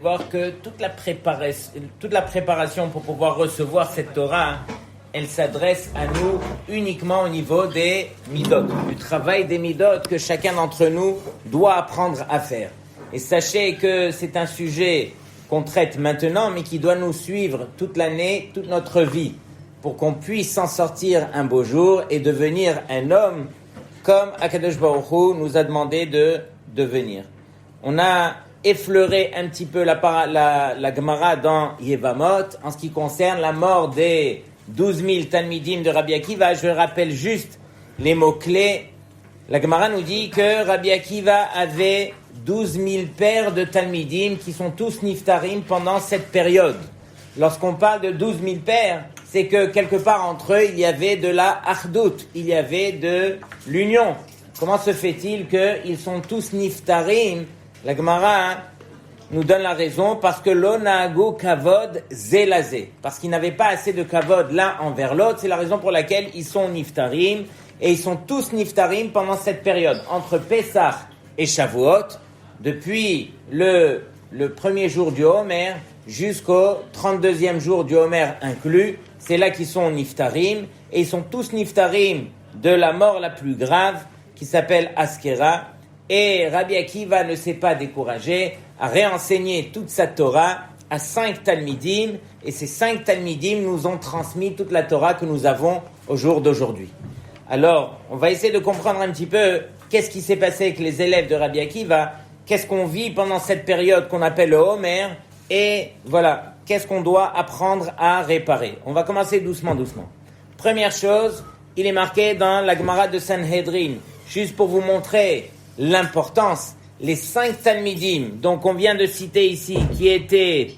voir que toute la préparation pour pouvoir recevoir cette Torah, elle s'adresse à nous uniquement au niveau des midot, du travail des midot que chacun d'entre nous doit apprendre à faire. Et sachez que c'est un sujet qu'on traite maintenant, mais qui doit nous suivre toute l'année, toute notre vie, pour qu'on puisse s'en sortir un beau jour et devenir un homme comme Akadosh Baruch Hu nous a demandé de devenir. On a effleuré un petit peu la Gemara dans Yevamot en ce qui concerne la mort des 12 000 Talmidim de Rabbi Akiva. Je rappelle juste les mots-clés. La Gemara nous dit que Rabbi Akiva avait 12 000 pères de Talmidim qui sont tous niftarim pendant cette période. Lorsqu'on parle de 12 000 pères, c'est que quelque part entre eux, il y avait de la achdout, il y avait de l'union. Comment se fait-il qu'ils sont tous niftarim? La Gemara nous donne la raison parce que l'onago kavod zelazé, parce qu'ils n'avaient pas assez de kavod l'un envers l'autre. C'est la raison pour laquelle ils sont niftarim et ils sont tous niftarim pendant cette période entre Pessah et Shavuot, depuis le premier jour du Homer jusqu'au 32e jour du Homer inclus. C'est là qu'ils sont niftarim et ils sont tous niftarim de la mort la plus grave qui s'appelle Askera. Et Rabbi Akiva ne s'est pas découragé à réenseigner toute sa Torah à 5 Talmidim, et ces 5 Talmidim nous ont transmis toute la Torah que nous avons au jour d'aujourd'hui. Alors, on va essayer de comprendre un petit peu qu'est-ce qui s'est passé avec les élèves de Rabbi Akiva, qu'est-ce qu'on vit pendant cette période qu'on appelle le Homer, et voilà, qu'est-ce qu'on doit apprendre à réparer. On va commencer doucement. Première chose, il est marqué dans la Gemara de Sanhedrin, juste pour vous montrer l'importance, les 5 Talmidim, donc on vient de citer ici, qui étaient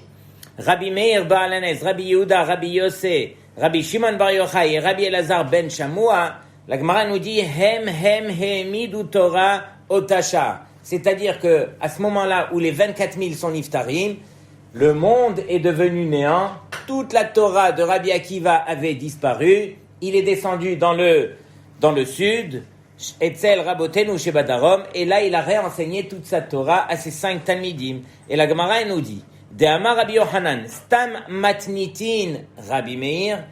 Rabbi Meir Baal Hanès, Rabbi Yehuda, Rabbi Yossé, Rabbi Shimon Bar Yochai et Rabbi Elazar ben Shamoua, la Gemara nous dit Hem Hemidu Torah Otasha, c'est-à-dire que à ce moment-là où les 24 000 sont niftarim, le monde est devenu néant, toute la Torah de Rabbi Akiva avait disparu, il est descendu dans le sud, Etzel Rabotenu Shebadarom, et là il a réenseigné toute sa Torah à ses 5 Talmidim. Et la Gemara nous dit De Amar Rabbi Yochanan, Stam Matnitin Rabbi Meir,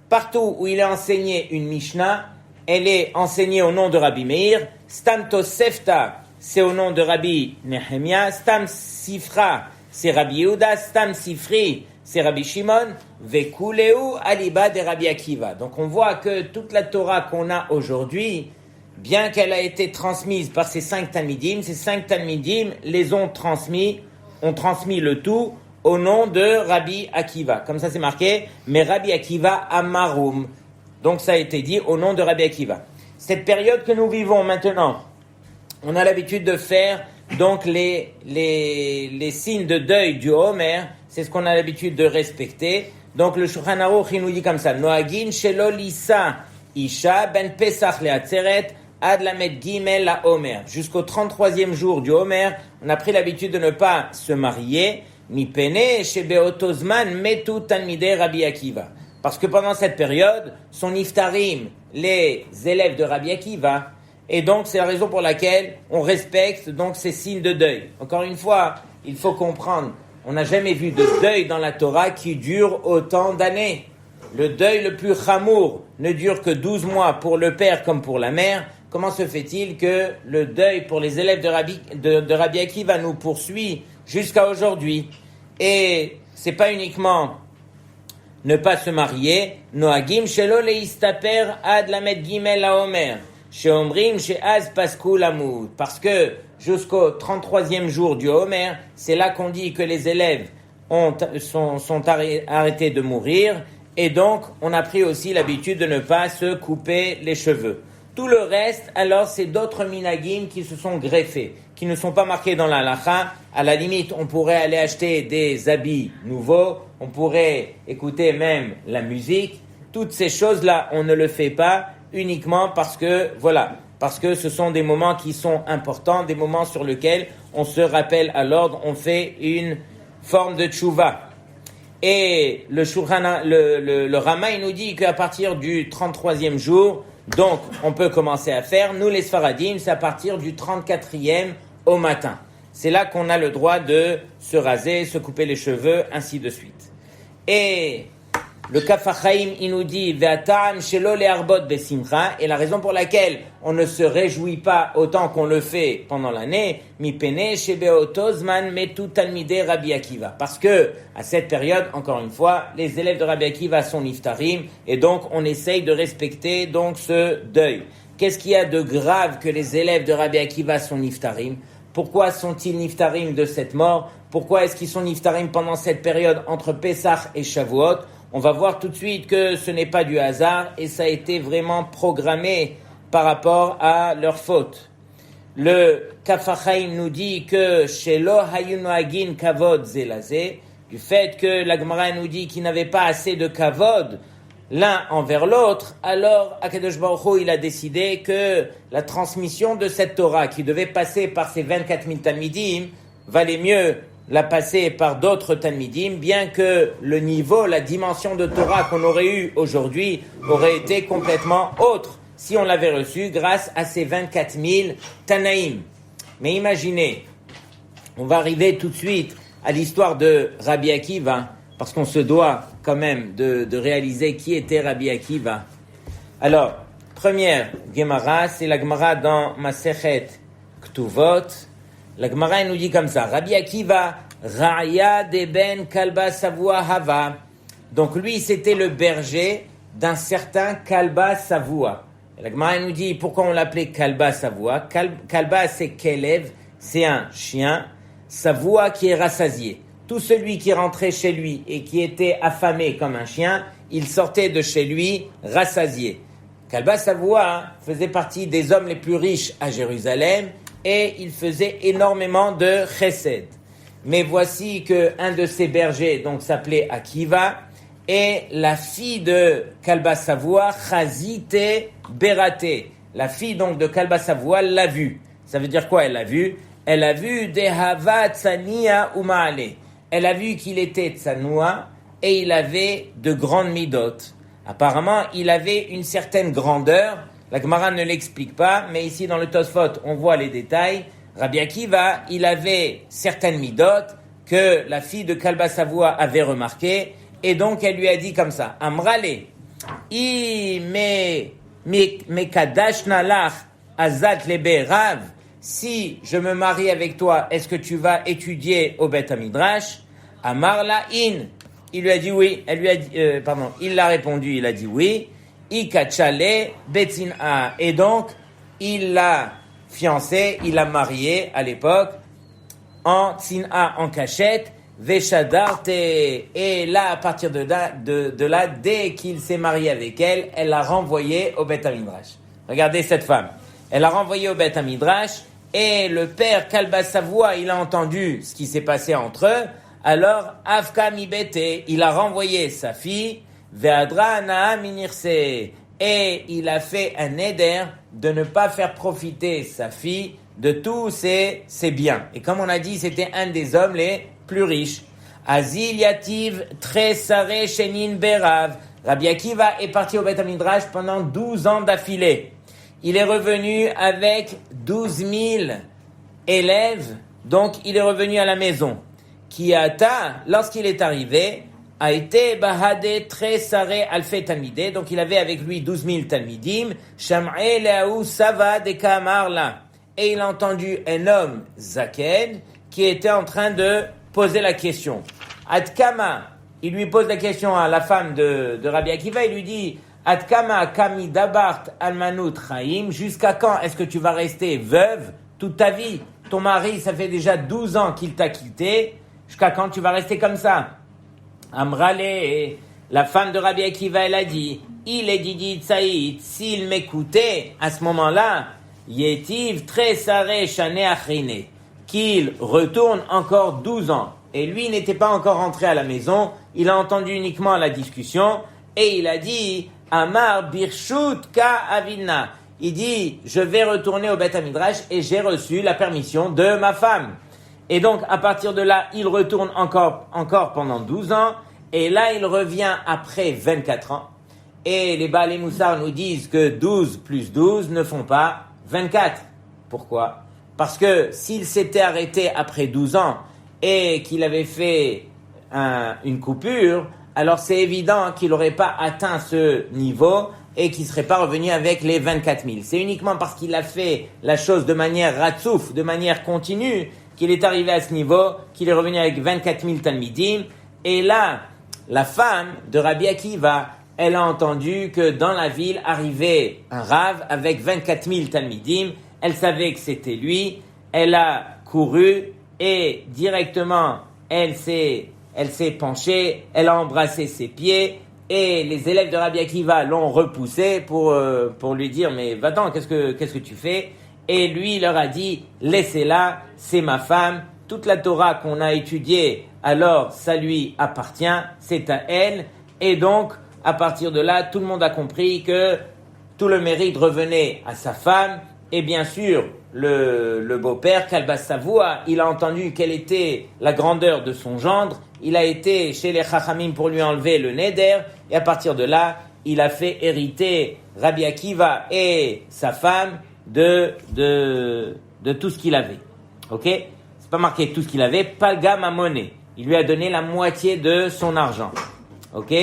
partout où il a enseigné une Mishnah, elle est enseignée au nom de Rabbi Meir. Stam Tosefta, c'est au nom de Rabbi Nehemia. Stam Sifra, c'est Rabbi Yehuda. Stam Sifri, c'est Rabbi Shimon. Vekuleu Aliba de Rabbi Akiva. Donc on voit que toute la Torah qu'on a aujourd'hui, bien qu'elle a été transmise par ces 5 Talmidim, ces 5 Talmidim ont transmis le tout au nom de Rabbi Akiva. Comme ça c'est marqué, mais Rabbi Akiva Amarum. Donc ça a été dit au nom de Rabbi Akiva. Cette période que nous vivons maintenant, on a l'habitude de faire donc les signes de deuil du Homer, c'est ce qu'on a l'habitude de respecter. Donc le Shulchan Aruch il nous dit comme ça, Noagin shelo lisa isha ben Pesach le'atzeret Ad Lamed Gimel la Homer. Jusqu'au 33e jour du Homer, on a pris l'habitude de ne pas se marier. Mi pene shebeotozman metu talmidei Rabbi Akiva. Parce que pendant cette période, sont niftarim les élèves de Rabbi Akiva. Et donc, c'est la raison pour laquelle on respecte donc ces signes de deuil. Encore une fois, il faut comprendre, on n'a jamais vu de deuil dans la Torah qui dure autant d'années. Le deuil le plus chamour ne dure que 12 mois pour le père comme pour la mère. Comment se fait-il que le deuil pour les élèves de Rabbi Akiva nous poursuit jusqu'à aujourd'hui? Et c'est pas uniquement ne pas se marier. Noagim shelo leistaper ad lamed gimel laomer. Sheomrim sheaz pasku lamut. Parce que jusqu'au 33e jour du Homer, c'est là qu'on dit que les élèves sont arrêtés de mourir. Et donc, on a pris aussi l'habitude de ne pas se couper les cheveux. Tout le reste, alors, c'est d'autres minagim qui se sont greffés, qui ne sont pas marqués dans la halakha. À la limite, on pourrait aller acheter des habits nouveaux, on pourrait écouter même la musique. Toutes ces choses-là, on ne le fait pas uniquement parce que ce sont des moments qui sont importants, des moments sur lesquels on se rappelle à l'ordre, on fait une forme de tchouva. Et le Rama, il nous dit qu'à partir du 33e jour, donc on peut commencer à faire. Nous, les Sfaradim, c'est à partir du 34e au matin. c'est là qu'on a le droit de se raser, se couper les cheveux, ainsi de suite. Et le Kaf HaChaim, il nous dit Ve'atam shelo le'arbot besimcha, et la raison pour laquelle on ne se réjouit pas autant qu'on le fait pendant l'année, mipene shebeoto zman metu talmidei Rabbi Akiva, parce que à cette période, encore une fois, les élèves de Rabbi Akiva sont niftarim, et donc on essaye de respecter donc ce deuil. Qu'est-ce qu'il y a de grave que les élèves de Rabbi Akiva sont niftarim? Pourquoi sont-ils niftarim de cette mort? Pourquoi est-ce qu'ils sont niftarim pendant cette période entre Pessah et Shavuot? On va voir tout de suite que ce n'est pas du hasard et ça a été vraiment programmé par rapport à leur faute. Le Kaf HaChaim nous dit que Shelo hayu noagin kavod zelazé, du fait que la Gemara nous dit qu'il n'avait pas assez de kavod l'un envers l'autre, alors Akadosh Baruch Hu, il a décidé que la transmission de cette Torah qui devait passer par ces 24 000 Talmidim valait mieux la passer par d'autres Talmidim, bien que le niveau, la dimension de Torah qu'on aurait eu aujourd'hui aurait été complètement autre si on l'avait reçu grâce à ces 24 000 Tanaïm. Mais imaginez, on va arriver tout de suite à l'histoire de Rabbi Akiva, parce qu'on se doit quand même de réaliser qui était Rabbi Akiva. Alors, première Gemara, c'est la Gemara dans Masechet Ktuvot. La Gemara nous dit comme ça, Rabbi Akiva, Raya deben Kalba Savua Hava. Donc lui, c'était le berger d'un certain Kalba Savua. La Gemara nous dit pourquoi on l'appelait Kalba Savua. Kalba, c'est Kelev, c'est un chien. Savua qui est rassasié. Tout celui qui rentrait chez lui et qui était affamé comme un chien, il sortait de chez lui rassasié. Kalba Savua faisait partie des hommes les plus riches à Jérusalem et il faisait énormément de chesed. Mais voici qu'un de ses bergers donc s'appelait Akiva et la fille de Kalba Savua, Chazite Berate. La fille donc de Kalba Savua l'a vu. Ça veut dire quoi elle l'a vu? Elle a vu Dehava Tzania Umaale. Elle a vu qu'il était Tzanoua et il avait de grandes midot. Apparemment, il avait une certaine grandeur. La Gemara ne l'explique pas, mais ici dans le Tosfot, on voit les détails. Rabbi Akiva, il avait certaines midot que la fille de Kalba Savua avait remarquées, et donc elle lui a dit comme ça, Amrale, mekadashna lach azat lebe rav, si je me marie avec toi, est-ce que tu vas étudier au Beth Hamidrash? Amarla in, il lui a dit oui, il l'a répondu, il a dit oui. Ikachale betzina, et donc il l'a fiancé, il l'a marié à l'époque en tsina, en cachette, veshadarte, et là à partir de là, dès qu'il s'est marié avec elle, elle l'a renvoyé au Beth Hamidrash. Regardez cette femme, elle l'a renvoyé au Beth Hamidrash. Et le père Kalba Savua, il a entendu ce qui s'est passé entre eux. Alors, Avka Mibete, il a renvoyé sa fille, Ve'adra Naa Minirse, et il a fait un éder de ne pas faire profiter sa fille de tous ses biens. Et comme on a dit, c'était un des hommes les plus riches. Azil Yativ Tresare Shenin Berav. Rabbi Akiva est parti au Beth Hamidrash pendant 12 ans d'affilée. Il est revenu avec 12 000 élèves, donc il est revenu à la maison. Kiata, lorsqu'il est arrivé, a été Bahade très saré alfé talmidé, donc il avait avec lui 12 000 talmidim, Sham'e leaou sava de kamarla. Et il a entendu un homme, Zaken, qui était en train de poser la question. Adkama, il lui pose la question à la femme de Rabbi Akiva, il lui dit, Adkama kami dabart almanut chaim, jusqu'à quand est-ce que tu vas rester veuve toute ta vie? Ton mari, ça fait déjà 12 ans qu'il t'a quitté, jusqu'à quand tu vas rester comme ça? Amrale, la femme de Rabbi Akiva, elle a dit, il est Didi Tsaïd, s'il m'écoutait à ce moment-là, Yetiv très saré chané achrine, qu'il retourne encore 12 ans. Et lui n'était pas encore rentré à la maison, il a entendu uniquement la discussion, et il a dit, Amar Birshut Ka Avina. Il dit, je vais retourner au Beth Hamidrash et j'ai reçu la permission de ma femme. Et donc, à partir de là, il retourne encore pendant 12 ans. Et là, il revient après 24 ans. Et les Baalei Moussar nous disent que 12 plus 12 ne font pas 24. Pourquoi? Parce que s'il s'était arrêté après 12 ans et qu'il avait fait une coupure, alors c'est évident qu'il n'aurait pas atteint ce niveau et qu'il ne serait pas revenu avec les 24 000. C'est uniquement parce qu'il a fait la chose de manière ratsouf, de manière continue, qu'il est arrivé à ce niveau, qu'il est revenu avec 24 000 Talmidim. Et là, la femme de Rabbi Akiva, elle a entendu que dans la ville arrivait un Rav avec 24 000 Talmidim. Elle savait que c'était lui. Elle a couru et directement, elle s'est penchée, elle a embrassé ses pieds. Et les élèves de Rabbi Akiva l'ont repoussé pour lui dire « Mais va-t'en, qu'est-ce que tu fais ?» Et lui, il leur a dit « Laissez-la, c'est ma femme. Toute la Torah qu'on a étudiée, alors ça lui appartient, c'est à elle. » Et donc, à partir de là, tout le monde a compris que tout le mérite revenait à sa femme. Et bien sûr, le beau-père, Kalbas Savoua, il a entendu quelle était la grandeur de son gendre. Il a été chez les Chachamim pour lui enlever le neder. Et à partir de là, il a fait hériter Rabbi Akiva et sa femme de tout ce qu'il avait. Ok? C'est pas marqué tout ce qu'il avait. Palga Mamone. Il lui a donné la moitié de son argent. Ok?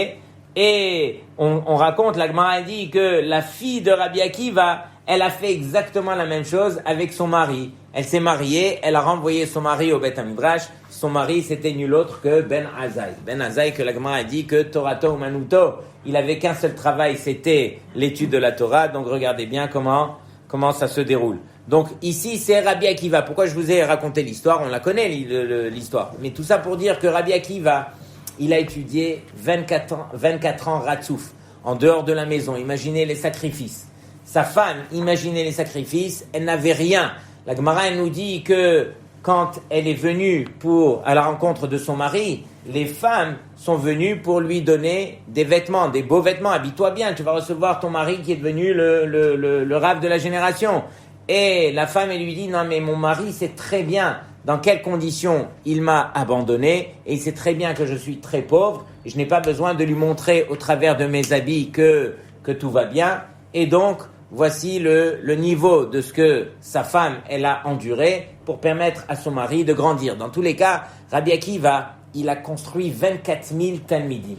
Et on raconte, la Gemara dit que la fille de Rabbi Akiva, elle a fait exactement la même chose avec son mari. Elle s'est mariée, elle a renvoyé son mari au Beth Midrash. Son mari, c'était nul autre que Ben Azaï. Ben Azaï, que la Gemara a dit que Torato Manuto, il avait qu'un seul travail, c'était l'étude de la Torah. Donc regardez bien comment ça se déroule. Donc ici, c'est Rabbi Akiva. Pourquoi je vous ai raconté l'histoire? On la connaît, l'histoire. Mais tout ça pour dire que Rabbi Akiva, il a étudié 24 ans Ratsouf, en dehors de la maison. Imaginez les sacrifices. Sa femme, imaginez les sacrifices, elle n'avait rien. La Gemara nous dit que quand elle est venue à la rencontre de son mari, les femmes sont venues pour lui donner des vêtements, des beaux vêtements. Habille-toi bien, tu vas recevoir ton mari qui est devenu le Rav de la génération. Et la femme, elle lui dit, non mais mon mari sait très bien dans quelles conditions il m'a abandonné et il sait très bien que je suis très pauvre et je n'ai pas besoin de lui montrer au travers de mes habits que tout va bien. Et donc, voici le niveau de ce que sa femme, elle a enduré pour permettre à son mari de grandir. Dans tous les cas, Rabbi Akiva, il a construit 24 000 Talmidim.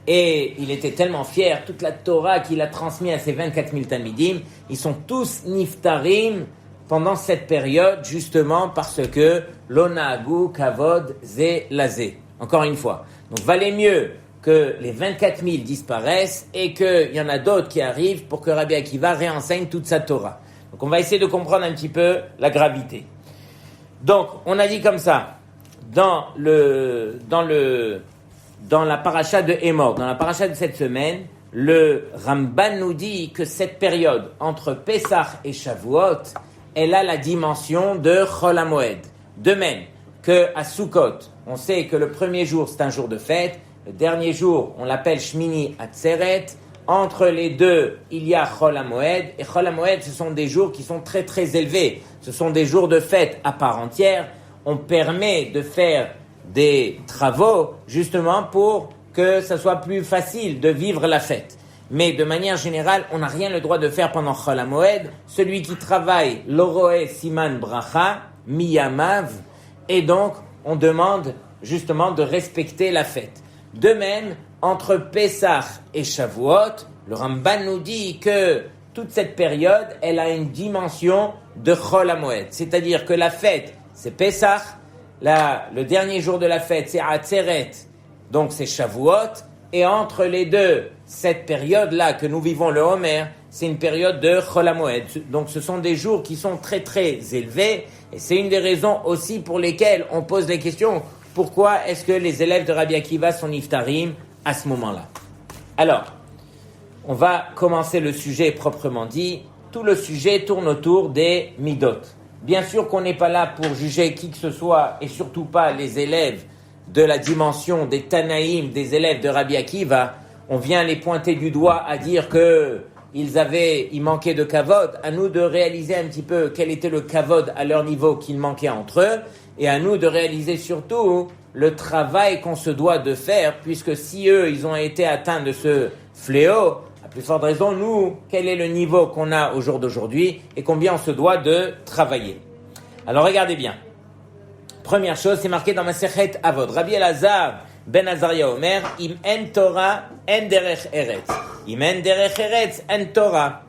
Et il était tellement fier, toute la Torah qu'il a transmise à ses 24 000 Talmidim, ils sont tous niftarim pendant cette période, justement parce que l'onagu kavod ze lazé. Encore une fois. Donc, valait mieux que les 24 000 disparaissent et qu'il y en a d'autres qui arrivent pour que Rabbi Akiva réenseigne toute sa Torah. Donc on va essayer de comprendre un petit peu la gravité. Donc on a dit comme ça, dans la paracha de Emor, dans la paracha de cette semaine, le Ramban nous dit que cette période entre Pessah et Shavuot, elle a la dimension de Chol HaMoed. De même qu'à Sukkot, on sait que le premier jour c'est un jour de fête, le dernier jour, on l'appelle Shmini Atzeret. Entre les deux, il y a Chol HaMoed. Et Chol HaMoed, ce sont des jours qui sont très très élevés. Ce sont des jours de fête à part entière. On permet de faire des travaux justement pour que ça soit plus facile de vivre la fête. Mais de manière générale, on n'a rien le droit de faire pendant Chol HaMoed. Celui qui travaille, l'oroe siman bracha, miyamav. Et donc, on demande justement de respecter la fête. De même, entre Pessah et Shavuot, le Ramban nous dit que toute cette période, elle a une dimension de Chol HaMoed. C'est-à-dire que la fête, c'est Pessah, le dernier jour de la fête, c'est Atzeret, donc c'est Shavuot, et entre les deux, cette période-là que nous vivons le Homer, c'est une période de Chol HaMoed. Donc ce sont des jours qui sont très très élevés, et c'est une des raisons aussi pour lesquelles on pose les questions. Pourquoi est-ce que les élèves de Rabbi Akiva sont niftarim à ce moment-là? Alors, on va commencer le sujet proprement dit. Tout le sujet tourne autour des midot. Bien sûr qu'on n'est pas là pour juger qui que ce soit, et surtout pas les élèves de la dimension des Tanaïm, des élèves de Rabbi Akiva. On vient les pointer du doigt à dire que il manquait de kavod. À nous de réaliser un petit peu quel était le kavod à leur niveau qu'il manquait entre eux. Et à nous de réaliser surtout le travail qu'on se doit de faire, puisque si eux, ils ont été atteints de ce fléau, À plus forte raison, nous, quel est le niveau qu'on a au jour d'aujourd'hui et combien on se doit de travailler. Alors regardez bien. Première chose, c'est marqué dans Masechet Avot. Rabbi Elazar ben Azaria Omer, im en Torah, en derech eretz. Im en derech eretz, en Torah.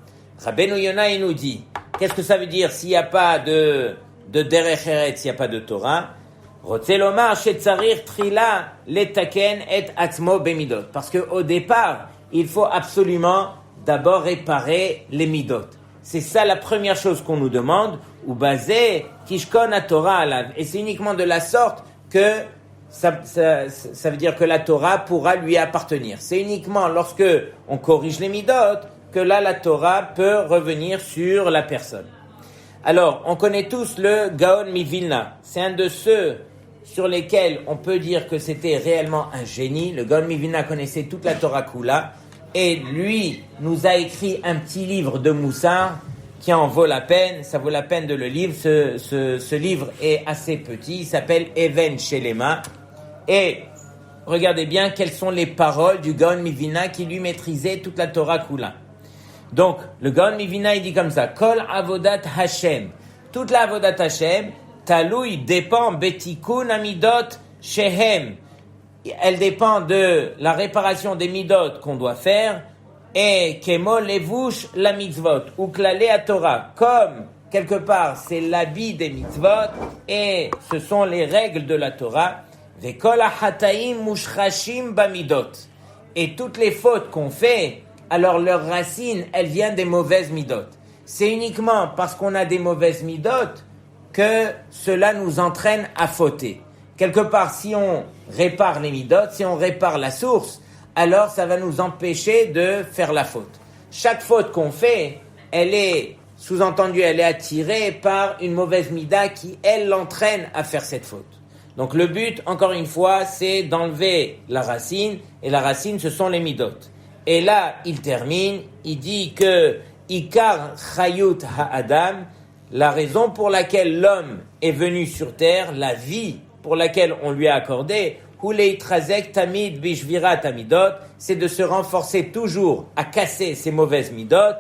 Rabbeinu Yonah, il nous dit, qu'est-ce que ça veut dire s'il n'y a pas de derech eretz, s'il n'y a pas de Torah? Rotzel Omar, shetzarir trila letaken et atzmo bemidot. Parce qu'au départ, il faut absolument d'abord réparer les midot. C'est ça la première chose qu'on nous demande. Ou basé kishkon à Torah alav. Et c'est uniquement de la sorte que ça veut dire que la Torah pourra lui appartenir. C'est uniquement lorsque on corrige les midot que là la Torah peut revenir sur la personne. Alors, on connaît tous le Gaon Mivilna. C'est un de ceux sur lesquels on peut dire que c'était réellement un génie. Le Gaon Mivilna connaissait toute la Torah Kula. Et lui nous a écrit un petit livre de Moussar qui en vaut la peine. Ça vaut la peine de le lire. Ce livre est assez petit. Il s'appelle Even Shelema. Et regardez bien quelles sont les paroles du Gaon Mivilna qui lui maîtrisait toute la Torah Kula. Donc, le Gaon Mivilna, il dit comme ça, Kol avodat Hashem. Toute la avodat Hashem, Taloui dépend betikun amidot shehem. Elle dépend de la réparation des midot qu'on doit faire. Et kemo levush la mitzvot. Ou klale à Torah. Comme, quelque part, c'est l'habit des mitzvot. Et ce sont les règles de la Torah. Vekol hataim mushrashim bamidot. Et toutes les fautes qu'on fait, alors leur racine, elle vient des mauvaises midot. C'est uniquement parce qu'on a des mauvaises midot que cela nous entraîne à fauter. Quelque part, si on répare les midot, si on répare la source, alors ça va nous empêcher de faire la faute. Chaque faute qu'on fait, elle est, sous-entendu, elle est attirée par une mauvaise mida qui, elle, l'entraîne à faire cette faute. Donc le but, encore une fois, c'est d'enlever la racine, et la racine, ce sont les midot. Et là, il termine, il dit que Ikar Chayut Ha'adam, la raison pour laquelle l'homme est venu sur terre, la vie pour laquelle on lui a accordé, Huleitrazek Tamid Bishvirat Amidot, c'est de se renforcer toujours à casser ces mauvaises midot,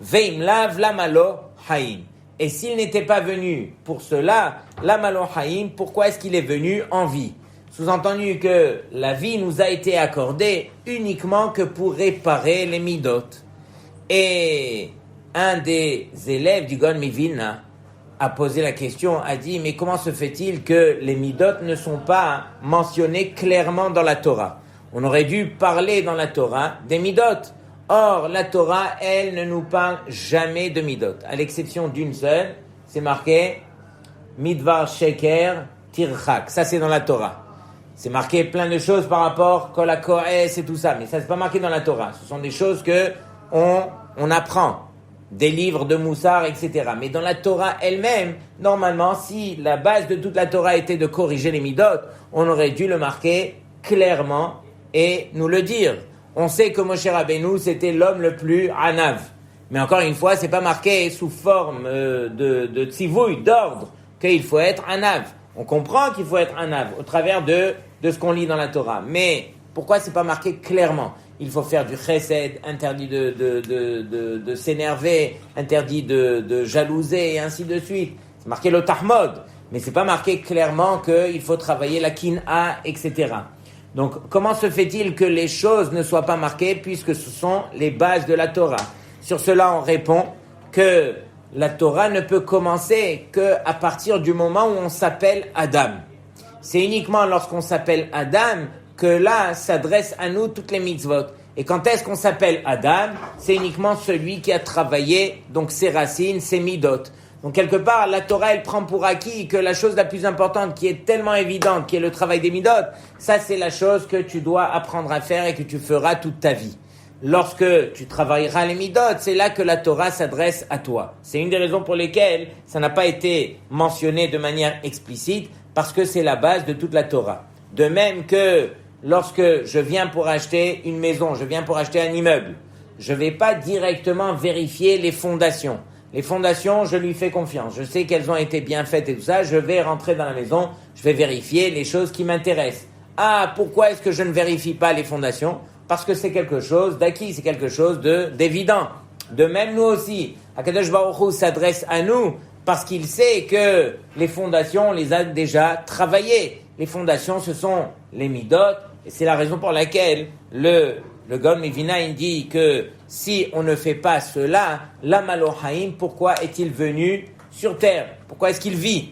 Veimlav Lamalo Haim. Et s'il n'était pas venu pour cela, Lamalo Haim, pourquoi est-ce qu'il est venu en vie? Sous-entendu que la vie nous a été accordée uniquement que pour réparer les midot. Et un des élèves du Gaon Mivilna a posé la question, a dit, mais comment se fait-il que les midot ne sont pas mentionnés clairement dans la Torah? On aurait dû parler dans la Torah des midot. Or, la Torah, elle ne nous parle jamais de midot. À l'exception d'une seule, c'est marqué Midvar Sheker Tirchak. Ça, c'est dans la Torah. C'est marqué plein de choses par rapport Kol HaKohes et tout ça. Mais ça, c'est pas marqué dans la Torah. Ce sont des choses que on apprend. Des livres de Moussar, etc. Mais dans la Torah elle-même, normalement, si la base de toute la Torah était de corriger les midot, on aurait dû le marquer clairement et nous le dire. On sait que Moshe Rabbeinu, c'était l'homme le plus anav. Mais encore une fois, c'est pas marqué sous forme de tzivouille, d'ordre, qu'il faut être anav. On comprend qu'il faut être anav au travers de ce qu'on lit dans la Torah. Mais pourquoi c'est pas marqué clairement? Il faut faire du chesed, interdit de s'énerver, interdit de jalouser et ainsi de suite. C'est marqué le tahmod, mais c'est pas marqué clairement qu'il faut travailler la kin'a, etc. Donc, comment se fait-il que les choses ne soient pas marquées puisque ce sont les bases de la Torah? Sur cela, on répond que la Torah ne peut commencer qu'à partir du moment où on s'appelle Adam. C'est uniquement lorsqu'on s'appelle Adam que là s'adressent à nous toutes les mitzvot. Et quand est-ce qu'on s'appelle Adam? C'est uniquement celui qui a travaillé donc ses racines, ses midot. Donc quelque part, la Torah, elle prend pour acquis que la chose la plus importante, qui est tellement évidente, qui est le travail des midot, ça c'est la chose que tu dois apprendre à faire et que tu feras toute ta vie. Lorsque tu travailleras les midot, c'est là que la Torah s'adresse à toi. C'est une des raisons pour lesquelles ça n'a pas été mentionné de manière explicite, parce que c'est la base de toute la Torah. De même que lorsque je viens pour acheter une maison, je viens pour acheter un immeuble, je ne vais pas directement vérifier les fondations. Les fondations, je lui fais confiance. Je sais qu'elles ont été bien faites et tout ça. Je vais rentrer dans la maison, je vais vérifier les choses qui m'intéressent. Ah, pourquoi est-ce que je ne vérifie pas les fondations? parce que c'est quelque chose d'acquis, c'est quelque chose d'évident. De même, nous aussi, Akadosh Baruch Hu s'adresse à nous parce qu'il sait que les fondations, on les a déjà travaillées. Les fondations, ce sont les midot, et c'est la raison pour laquelle le Gaon Mivina il dit que si on ne fait pas cela, l'Am Elohaim, pourquoi est-il venu sur terre? Pourquoi est-ce qu'il vit?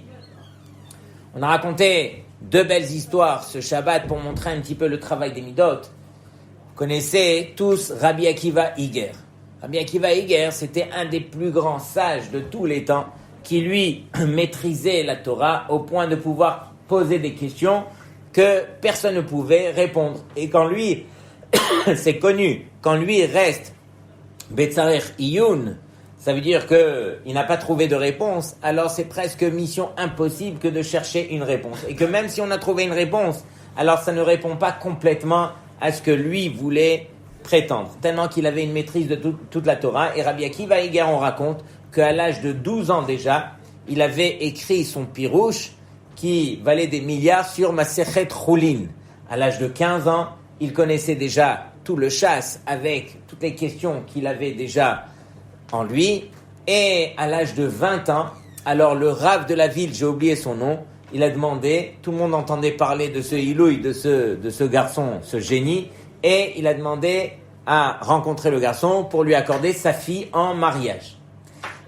On a raconté deux belles histoires ce Shabbat pour montrer un petit peu le travail des midot. Vous connaissez tous Rabbi Akiva Iger. Rabbi Akiva Iger, c'était un des plus grands sages de tous les temps qui, lui, maîtrisait la Torah au point de pouvoir poser des questions que personne ne pouvait répondre. Et quand lui, c'est connu, quand lui reste Betzarech Iyun, ça veut dire qu'il n'a pas trouvé de réponse, alors c'est presque mission impossible que de chercher une réponse. Et que même si on a trouvé une réponse, alors ça ne répond pas complètement à ce que lui voulait prétendre. Tellement qu'il avait une maîtrise de toute la Torah. Et Rabbi Akiva Iger, on raconte qu'à l'âge de 12 ans déjà, il avait écrit son pirouche qui valait des milliards sur Masechet Choulin. À l'âge de 15 ans, il connaissait déjà tout le chasse avec toutes les questions qu'il avait déjà en lui. Et à l'âge de 20 ans, alors le Rav de la ville, j'ai oublié son nom, il a demandé, tout le monde entendait parler de ce Ilouï, de ce garçon, ce génie, et il a demandé à rencontrer le garçon pour lui accorder sa fille en mariage.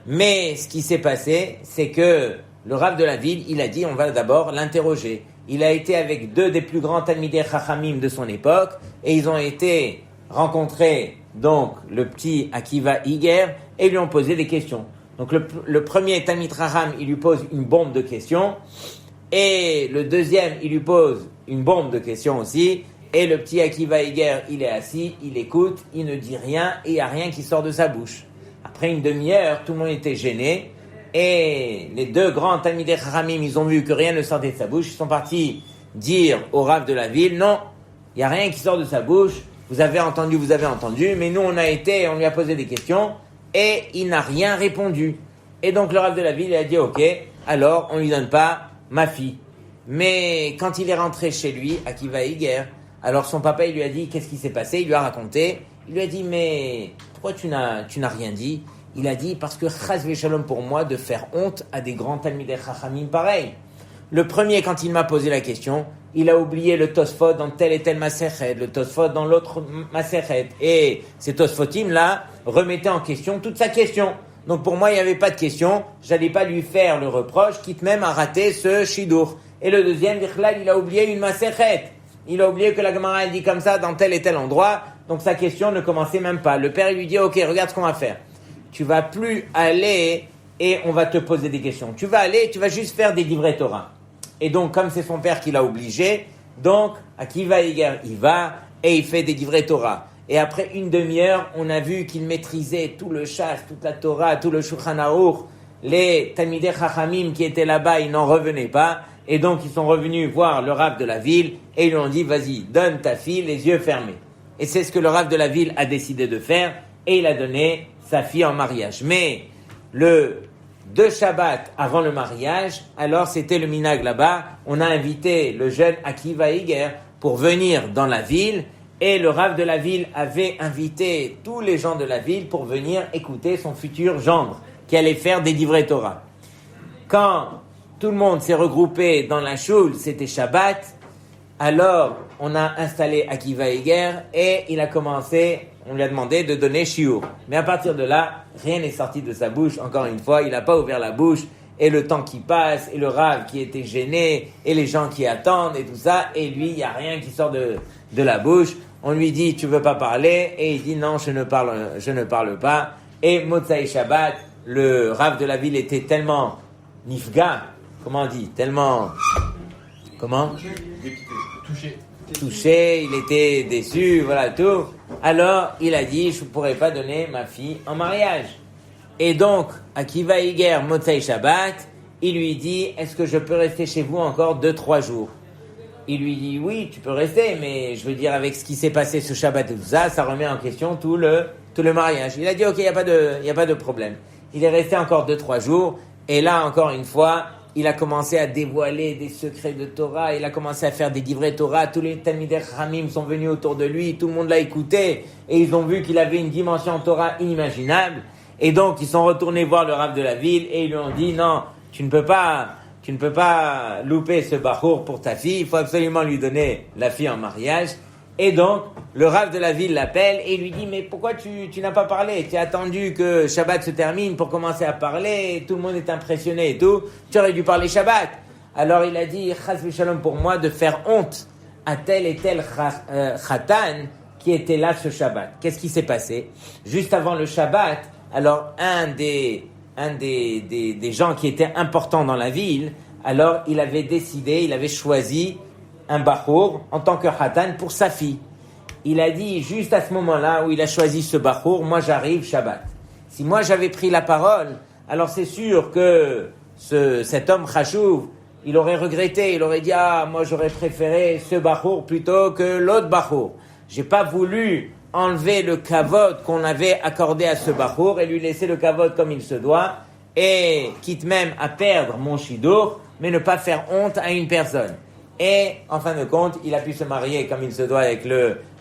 Mais ce qui s'est passé, c'est que le Rav de la ville, il a dit, on va d'abord l'interroger. Il a été avec deux des plus grands Talmidei Chachamim de son époque, et ils ont été rencontrer donc le petit Akiva Iger, et ils lui ont posé des questions. Donc le premier Talmid Chacham, il lui pose une bombe de questions, et le deuxième, il lui pose une bombe de questions aussi, et le petit Akiva Iger, il est assis, il écoute, il ne dit rien, et il n'y a rien qui sort de sa bouche. Après une demi-heure, tout le monde était gêné, et les deux grands Talmidei Chachamim, ils ont vu que rien ne sortait de sa bouche, ils sont partis dire au Rav de la ville, non, il n'y a rien qui sort de sa bouche, vous avez entendu, mais nous on lui a posé des questions, et il n'a rien répondu. Et donc le Rav de la ville, il a dit, ok, alors on lui donne pas ma fille. Mais quand il est rentré chez lui, Akiva Iger, alors son papa, il lui a dit, qu'est-ce qui s'est passé? Il lui a raconté, il lui a dit, mais pourquoi tu n'as rien dit? Il a dit, parce que chas v'shalom pour moi de faire honte à des grands Talmidei Chachamim pareils. Le premier, quand il m'a posé la question, il a oublié le Tosfot dans tel et tel Masechet, le Tosfot dans l'autre Masechet. Et ces Tosfotim-là remettaient en question toute sa question. Donc pour moi, il n'y avait pas de question. J'allais pas lui faire le reproche, quitte même à rater ce Shidur. Et le deuxième, il a oublié une Masechet. Il a oublié que la Gemara a dit comme ça dans tel et tel endroit. Donc sa question ne commençait même pas. Le père lui dit, ok, regarde ce qu'on va faire. Tu vas plus aller et on va te poser des questions. Tu vas aller, tu vas juste faire des livrets Torah. Et donc, comme c'est son père qui l'a obligé, donc, Akiva Iger, il va et il fait des livrets Torah. Et après une demi-heure, on a vu qu'il maîtrisait tout le chasse, toute la Torah, tout le Shulchan Aruch. Les Talmidei Chachamim qui étaient là-bas, ils n'en revenaient pas. Et donc, ils sont revenus voir le Rav de la ville et ils lui ont dit, vas-y, donne ta fille les yeux fermés. Et c'est ce que le Rav de la ville a décidé de faire et il a donné sa fille en mariage. Mais le 2 Shabbat avant le mariage, alors c'était le minag là-bas, on a invité le jeune Akiva Iger pour venir dans la ville et le Rav de la ville avait invité tous les gens de la ville pour venir écouter son futur gendre qui allait faire des livrets Torah. Quand tout le monde s'est regroupé dans la choule, c'était Shabbat, alors on a installé Akiva Iger et il a commencé, on lui a demandé de donner shiur. Mais à partir de là, rien n'est sorti de sa bouche. Encore une fois, il n'a pas ouvert la bouche. Et le temps qui passe, et le Rav qui était gêné, et les gens qui attendent, et tout ça. Et lui, il n'y a rien qui sort de la bouche. On lui dit, tu veux pas parler? Et il dit, non, je ne parle pas. Et Motzai Shabbat, le Rav de la ville était tellement nifga, comment on dit? Tellement... Comment? Touché, il était déçu, voilà tout. Alors, il a dit, je ne pourrais pas donner ma fille en mariage. Et donc, Akiva Iger, Motzai Shabbat, il lui dit, est-ce que je peux rester chez vous encore 2-3 jours? Il lui dit, oui, tu peux rester, mais je veux dire, avec ce qui s'est passé ce Shabbat et tout ça, ça remet en question tout le mariage. Il a dit, ok, il n'y a pas de problème. Il est resté encore 2-3 jours, et là, encore une fois, il a commencé à dévoiler des secrets de Torah, il a commencé à faire des livrets Torah, tous les Talmidei Chachamim sont venus autour de lui, tout le monde l'a écouté, et ils ont vu qu'il avait une dimension Torah inimaginable, et donc ils sont retournés voir le Rav de la ville, et ils lui ont dit, non, tu ne peux pas louper ce bachour pour ta fille, il faut absolument lui donner la fille en mariage. Et donc, le Rav de la ville l'appelle et lui dit, mais pourquoi tu n'as pas parlé? Tu as attendu que Shabbat se termine pour commencer à parler, tout le monde est impressionné et tout, tu aurais dû parler Shabbat. Alors il a dit, chas v'shalom pour moi de faire honte à tel et tel khatan qui était là ce Shabbat. Qu'est-ce qui s'est passé? Juste avant le Shabbat, alors un des gens qui étaient importants dans la ville, alors il avait choisi un bachour en tant que khatan pour sa fille. Il a dit, juste à ce moment-là où il a choisi ce bachour, moi j'arrive Shabbat. Si moi j'avais pris la parole, alors c'est sûr que cet homme chachouv, il aurait regretté, il aurait dit, moi j'aurais préféré ce bachour plutôt que l'autre bachour. J'ai pas voulu enlever le kavod qu'on avait accordé à ce bachour et lui laisser le kavod comme il se doit, et quitte même à perdre mon shidur, mais ne pas faire honte à une personne. Et en fin de compte, il a pu se marier comme il se doit avec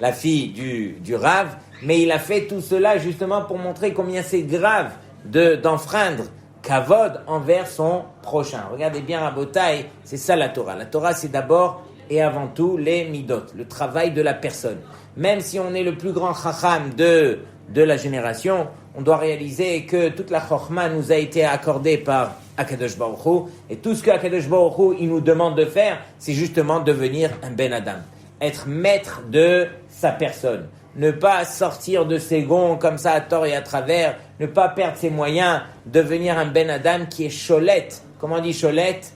la fille du Rav, mais il a fait tout cela justement pour montrer combien c'est grave d'enfreindre kavod envers son prochain. Regardez bien Rabotai, c'est ça la Torah. La Torah, c'est d'abord et avant tout les midot, le travail de la personne. Même si on est le plus grand chacham de la génération, on doit réaliser que toute la chokhma nous a été accordée par Akadosh Baruch Hu, et tout ce que Akadosh Baruch Hu, il nous demande de faire, c'est justement devenir un Ben Adam, être maître de sa personne, ne pas sortir de ses gonds comme ça à tort et à travers, ne pas perdre ses moyens, devenir un Ben Adam qui est cholette, comment on dit cholette,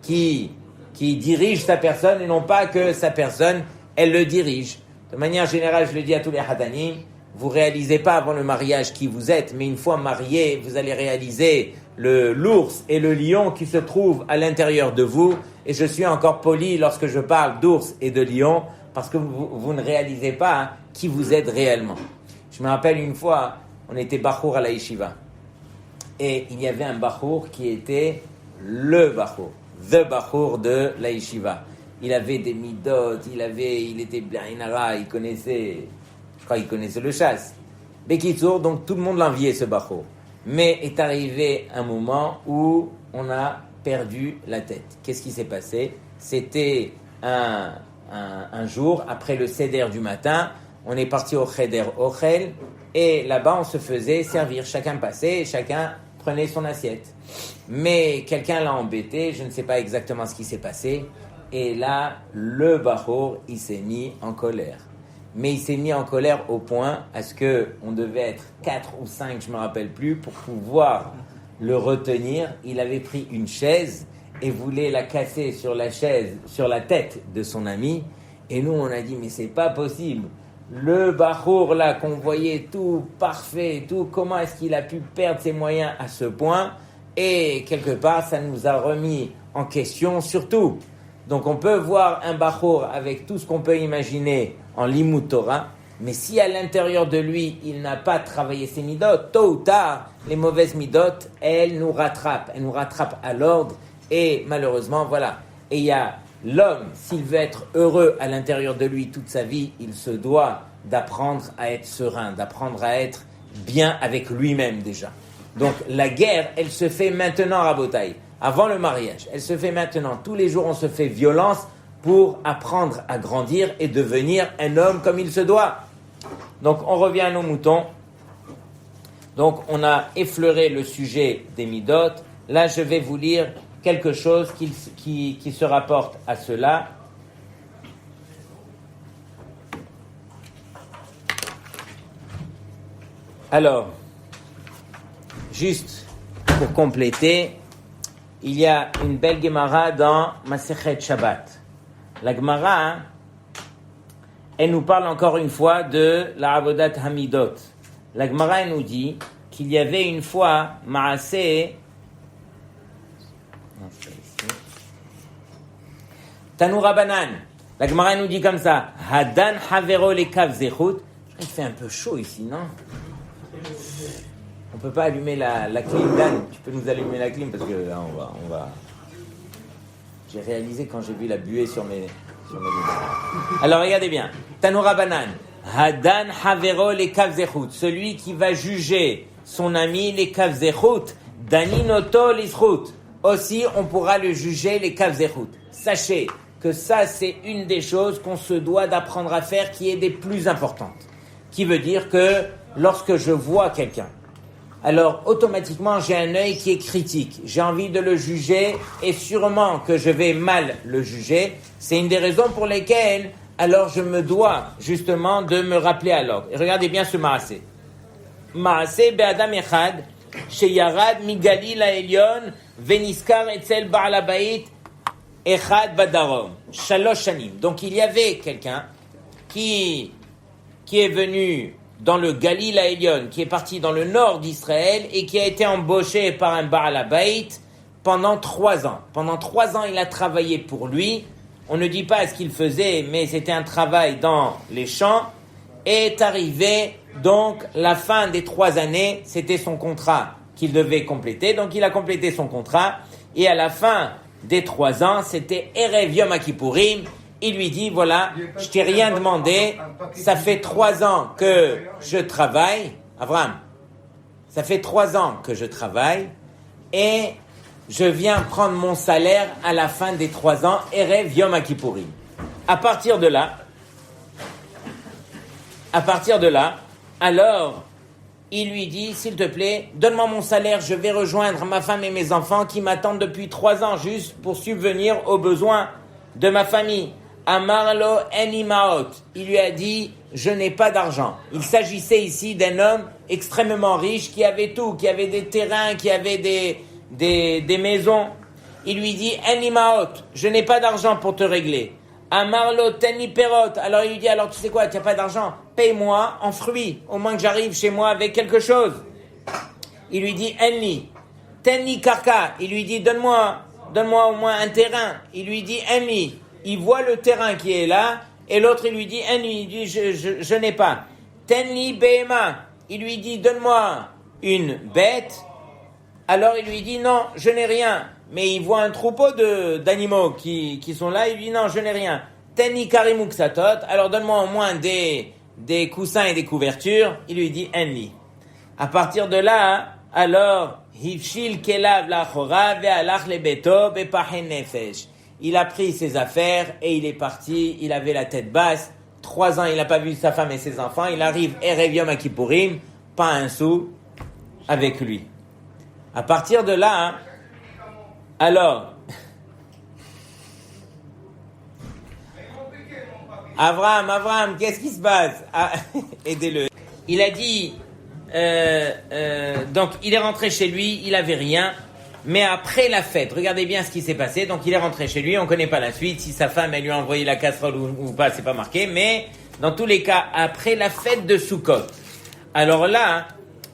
qui dirige sa personne et non pas que sa personne, elle le dirige. De manière générale, je le dis à tous les hadanim, vous réalisez pas avant le mariage qui vous êtes, mais une fois marié, vous allez réaliser l'ours et le lion qui se trouvent à l'intérieur de vous. Et je suis encore poli lorsque je parle d'ours et de lion, parce que vous ne réalisez pas qui vous êtes réellement. Je me rappelle une fois, on était bachour à la yeshiva. Et il y avait un bachour qui était le bachour, the bachour de la yeshiva. Il avait des midot, il était blainara, il connaissait le chasse. Bekitsour, donc tout le monde l'enviait ce bachour. Mais est arrivé un moment où on a perdu la tête. Qu'est-ce qui s'est passé? C'était un jour, après le seder du matin, on est parti au cheder ochel, et là-bas on se faisait servir. Chacun passait, chacun prenait son assiette. Mais quelqu'un l'a embêté, je ne sais pas exactement ce qui s'est passé, et là, le bachour, il s'est mis en colère. Mais il s'est mis en colère au point à ce qu'on devait être 4 ou 5, je ne me rappelle plus, pour pouvoir le retenir. Il avait pris une chaise et voulait la casser sur la chaise, sur la tête de son ami. Et nous, on a dit, mais c'est pas possible. Le bachour là, qu'on voyait tout parfait, tout, comment est-ce qu'il a pu perdre ses moyens à ce point? Et quelque part, ça nous a remis en question surtout. Donc on peut voir un bachour avec tout ce qu'on peut imaginer en limud Torah, mais si à l'intérieur de lui, il n'a pas travaillé ses midot, tôt ou tard, les mauvaises midot, elles nous rattrapent à l'ordre, et malheureusement, voilà. Et il y a l'homme, s'il veut être heureux à l'intérieur de lui toute sa vie, il se doit d'apprendre à être serein, d'apprendre à être bien avec lui-même déjà. Donc la guerre, elle se fait maintenant à Rabotai. Avant le mariage, elle se fait maintenant. Tous les jours, on se fait violence pour apprendre à grandir et devenir un homme comme il se doit. Donc, on revient à nos moutons. Donc, on a effleuré le sujet des midot. Là, je vais vous lire quelque chose qui se rapporte à cela. Alors, juste pour compléter, il y a une belle Gemara dans Masechet Shabbat. La Gemara, elle nous parle encore une fois de la Avodat Hamidot. La Gemara, elle nous dit qu'il y avait une fois Maaseh Tanura Banan. La Gemara, elle nous dit comme ça, Hadan Havero Lekav Zechut. Il fait un peu chaud ici, non? On peut pas allumer la clim, Dan. Tu peux nous allumer la clim parce que là, on va. J'ai réalisé quand j'ai vu la buée sur mes lunettes. Alors regardez bien. Tanoura Banan. Hadan Havero les Kavzechut. Celui qui va juger son ami les Kavzechut. Daninoto l'Isrut. Aussi, on pourra le juger les Kavzechut. Sachez que ça, c'est une des choses qu'on se doit d'apprendre à faire qui est des plus importantes. Qui veut dire que lorsque je vois quelqu'un, alors automatiquement j'ai un œil qui est critique. J'ai envie de le juger et sûrement que je vais mal le juger. C'est une des raisons pour lesquelles alors je me dois justement de me rappeler à l'ordre. Et regardez bien ce Maaseh. Maaseh be'adam echad sheyarad migalil ha'elyon veniskar etzel ba'al habayit echad badarom shalosh shanim. Donc il y avait quelqu'un qui est venu dans le Galil Haïlion, qui est parti dans le nord d'Israël et qui a été embauché par un Baal Habayit pendant 3 ans. Pendant 3 ans, il a travaillé pour lui. On ne dit pas ce qu'il faisait, mais c'était un travail dans les champs. Et est arrivé, donc, la fin des 3 années, c'était son contrat qu'il devait compléter. Donc, il a complété son contrat. Et à la fin des 3 ans, c'était Erev Yom Kippourim. Il lui dit, voilà, je t'ai rien demandé, ça fait 3 ans que je travaille, Abraham, ça fait 3 ans que je travaille, et je viens prendre mon salaire à la fin des 3 ans, Erev Yom Kippourim. À partir de là, alors, il lui dit, s'il te plaît, donne-moi mon salaire, je vais rejoindre ma femme et mes enfants qui m'attendent depuis 3 ans juste pour subvenir aux besoins de ma famille. Amarlo enimaot. Il lui a dit, je n'ai pas d'argent. Il s'agissait ici d'un homme extrêmement riche qui avait tout, qui avait des terrains, qui avait des maisons. Il lui dit, enimaot, je n'ai pas d'argent pour te régler. Amarlo teniperot. Alors il lui dit, alors tu sais quoi, tu n'as pas d'argent, paye-moi en fruits, au moins que j'arrive chez moi avec quelque chose. Il lui dit, enli. Tenni karka. Il lui dit, donne-moi au moins un terrain. Il lui dit, enli. Il voit le terrain qui est là, et l'autre, il lui dit, il dit, je n'ai pas. Tenli behema. Il lui dit, donne-moi une bête. Alors il lui dit, non, je n'ai rien. Mais il voit un troupeau d'animaux qui sont là, il lui dit, non, je n'ai rien. Tenli karimuksatot. Alors donne-moi au moins des coussins et des couvertures. Il lui dit, enli. À partir de là, alors, hivshil kelav lachora ve'alach lebeto bepahen nefesh. Il a pris ses affaires et il est parti. Il avait la tête basse. 3 ans, il n'a pas vu sa femme et ses enfants. Il arrive Erev Yom Kippourim, pas un sou avec lui. À partir de là, alors, Abraham, qu'est-ce qui se passe? Aidez-le. Il a dit, donc il est rentré chez lui, il avait rien. Mais après la fête, regardez bien ce qui s'est passé. Donc il est rentré chez lui, on ne connaît pas la suite. Si sa femme elle lui a envoyé la casserole ou pas, c'est pas marqué. Mais dans tous les cas, après la fête de Sukkot, alors là,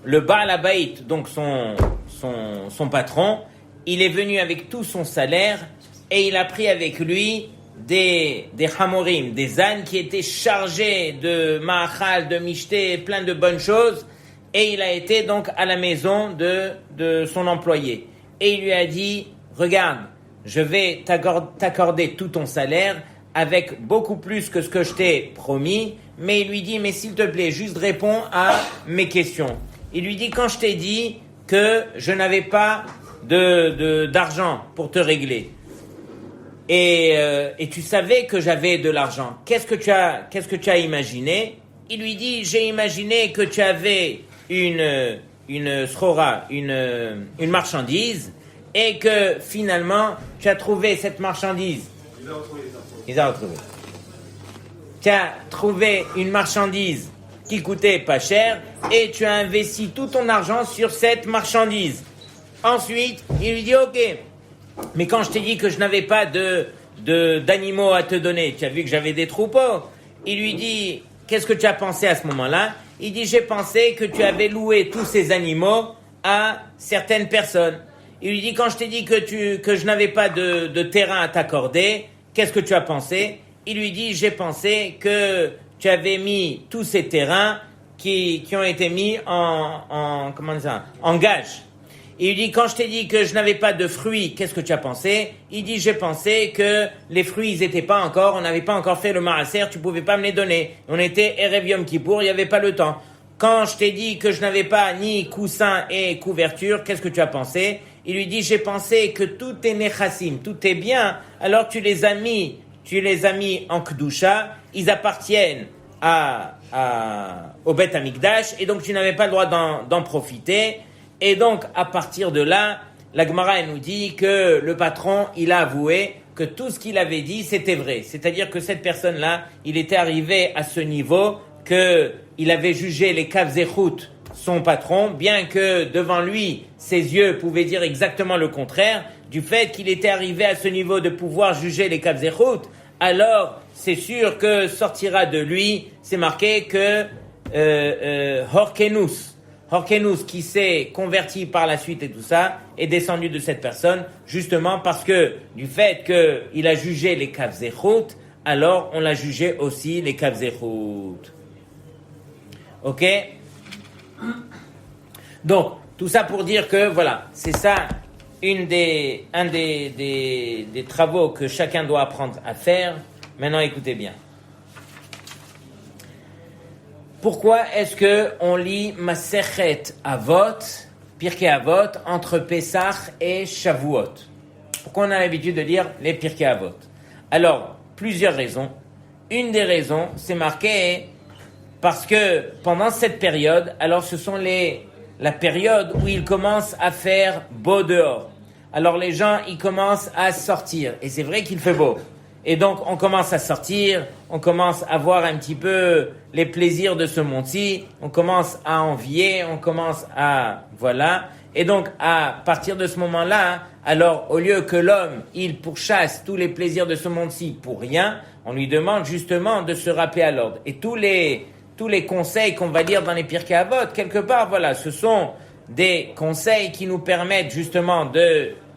le Baal Habayit, donc son patron, il est venu avec tout son salaire et il a pris avec lui des hamorim, des ânes qui étaient chargés de ma'achal, de mishté, plein de bonnes choses. Et il a été donc à la maison de son employé. Et il lui a dit, regarde, je vais t'accorder tout ton salaire avec beaucoup plus que ce que je t'ai promis. Mais il lui dit, mais s'il te plaît, juste réponds à mes questions. Il lui dit, quand je t'ai dit que je n'avais pas d'argent pour te régler, et tu savais que j'avais de l'argent, qu'est-ce que tu as imaginé? Il lui dit, j'ai imaginé que tu avais une srora, une marchandise, et que finalement, tu as trouvé cette marchandise. Il a retrouvé. Tu as trouvé une marchandise qui coûtait pas cher, et tu as investi tout ton argent sur cette marchandise. Ensuite, il lui dit, ok, mais quand je t'ai dit que je n'avais pas d'animaux à te donner, tu as vu que j'avais des troupeaux. Il lui dit, qu'est-ce que tu as pensé à ce moment-là? Il dit, j'ai pensé que tu avais loué tous ces animaux à certaines personnes. Il lui dit, quand je t'ai dit que je n'avais pas de terrain à t'accorder, qu'est-ce que tu as pensé? Il lui dit, j'ai pensé que tu avais mis tous ces terrains qui ont été mis en gage. Il lui dit, quand je t'ai dit que je n'avais pas de fruits, qu'est-ce que tu as pensé? Il dit, j'ai pensé que les fruits, ils n'étaient pas encore, on n'avait pas encore fait le maaser, tu pouvais pas me les donner. On était Erev Yom Kippour, il n'y avait pas le temps. Quand je t'ai dit que je n'avais pas ni coussin et couverture, qu'est-ce que tu as pensé? Il lui dit, j'ai pensé que tout est nechassim, tout est bien, alors tu les as mis en Kedusha, ils appartiennent au Beth Amikdash, et donc tu n'avais pas le droit d'en profiter. Et donc, à partir de là, la Gemara elle nous dit que le patron, il a avoué que tout ce qu'il avait dit, c'était vrai. C'est-à-dire que cette personne-là, il était arrivé à ce niveau qu'il avait jugé les Kav Zechut, son patron, bien que devant lui, ses yeux pouvaient dire exactement le contraire, du fait qu'il était arrivé à ce niveau de pouvoir juger les Kav Zechut, alors c'est sûr que sortira de lui, c'est marqué que Horkenus, qui s'est converti par la suite et tout ça, est descendu de cette personne, justement parce que du fait qu'il a jugé les Kav Zechut, alors on l'a jugé aussi les Kav Zechut. Ok? Donc, tout ça pour dire que, voilà, c'est ça, un des travaux que chacun doit apprendre à faire. Maintenant, écoutez bien. Pourquoi est-ce que on lit Masechet Avot, Pirkei Avot, entre Pessah et Shavuot? Pourquoi on a l'habitude de lire les Pirkei Avot? Alors, plusieurs raisons. Une des raisons, c'est marqué parce que pendant cette période, alors ce sont la période où il commence à faire beau dehors. Alors les gens, ils commencent à sortir. Et c'est vrai qu'il fait beau. Et donc, on commence à sortir, on commence à voir un petit peu les plaisirs de ce monde-ci, on commence à envier, on commence à... Voilà. Et donc, à partir de ce moment-là, alors, au lieu que l'homme, il pourchasse tous les plaisirs de ce monde-ci pour rien, on lui demande justement de se rappeler à l'ordre. Et tous les conseils qu'on va lire dans les Pirkei Avot, quelque part, voilà, ce sont des conseils qui nous permettent justement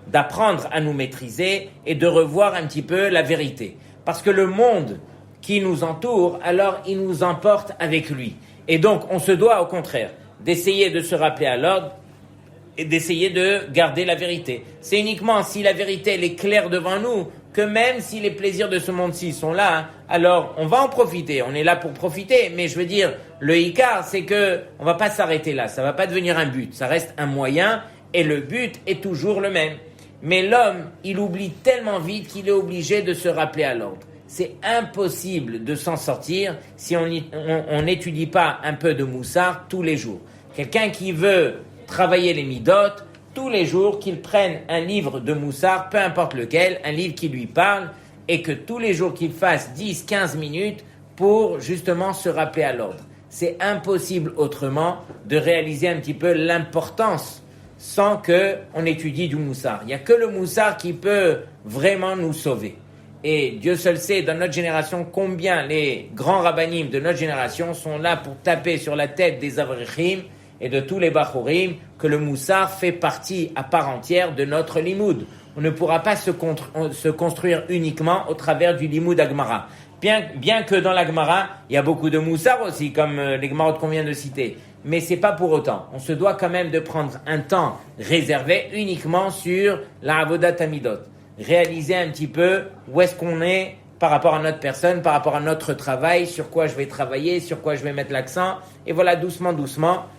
d'apprendre à nous maîtriser et de revoir un petit peu la vérité. Parce que le monde qui nous entoure, alors il nous emporte avec lui. Et donc, on se doit au contraire d'essayer de se rappeler à l'ordre et d'essayer de garder la vérité. C'est uniquement si la vérité elle est claire devant nous que même si les plaisirs de ce monde-ci sont là, alors on va en profiter, on est là pour profiter, mais je veux dire, le Icar, c'est que on va pas s'arrêter là, ça va pas devenir un but, ça reste un moyen et le but est toujours le même. Mais l'homme, il oublie tellement vite qu'il est obligé de se rappeler à l'ordre. C'est impossible de s'en sortir si on n'étudie pas un peu de Moussar tous les jours. Quelqu'un qui veut travailler les midot, tous les jours, qu'il prenne un livre de Moussar, peu importe lequel, un livre qui lui parle, et que tous les jours qu'il fasse 10-15 minutes pour justement se rappeler à l'ordre. C'est impossible autrement de réaliser un petit peu l'importance sans qu'on étudie du Moussar. Il n'y a que le Moussar qui peut vraiment nous sauver. Et Dieu seul sait, dans notre génération, combien les grands rabbanim de notre génération sont là pour taper sur la tête des Avrechim et de tous les Bachurim, que le Moussar fait partie à part entière de notre limoud. On ne pourra pas se construire uniquement au travers du limoud Agmara. Bien que dans la Gemara, il y a beaucoup de Moussar aussi, comme les Gemarot qu'on vient de citer. Mais c'est pas pour autant. On se doit quand même de prendre un temps réservé uniquement sur la Avodat Hamidot. Réaliser un petit peu où est-ce qu'on est par rapport à notre personne, par rapport à notre travail, sur quoi je vais travailler, sur quoi je vais mettre l'accent. Et voilà, doucement,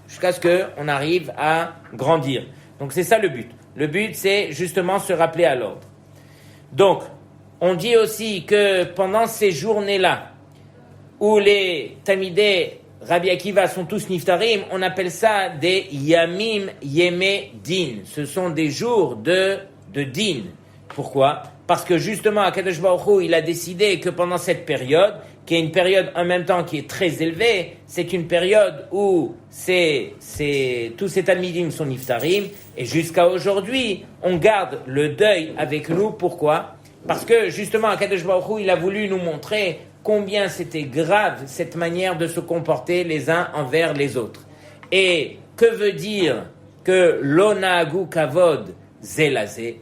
jusqu'à ce qu'on arrive à grandir. Donc c'est ça le but. Le but, c'est justement se rappeler à l'ordre. Donc, on dit aussi que pendant ces journées-là, où les Talmidei Rabbi Akiva sont tous niftarim, on appelle ça des Yamim Yeme Din. Ce sont des jours de din. Pourquoi? Parce que justement, Akadosh Baruch Hu, il a décidé que pendant cette période, qui est une période en même temps qui est très élevée, c'est une période où tous ces Talmidim sont niftarim, et jusqu'à aujourd'hui, on garde le deuil avec nous. Pourquoi? Parce que justement, Akadosh Baruch Hu, il a voulu nous montrer combien c'était grave cette manière de se comporter les uns envers les autres. Et que veut dire que l'onagu kavod zelazé?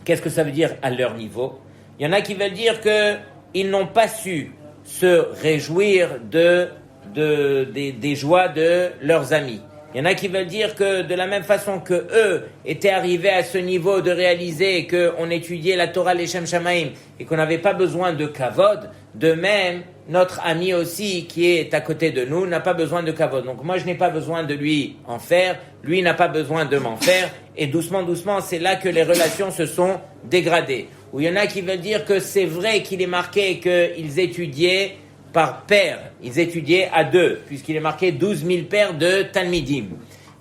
Qu'est-ce que ça veut dire à leur niveau? Il y en a qui veulent dire qu'ils n'ont pas su se réjouir des joies de leurs amis. Il y en a qui veulent dire que de la même façon que eux étaient arrivés à ce niveau de réaliser qu'on étudiait la Torah Leshem Shamaim et qu'on n'avait pas besoin de kavod, de même, notre ami aussi qui est à côté de nous n'a pas besoin de kavod. Donc moi je n'ai pas besoin de lui en faire, lui n'a pas besoin de m'en faire, et doucement, c'est là que les relations se sont dégradées. Ou il y en a qui veulent dire que c'est vrai qu'il est marqué qu'ils étudiaient par paire, ils étudiaient à deux, puisqu'il est marqué 12 000 paires de Talmidim.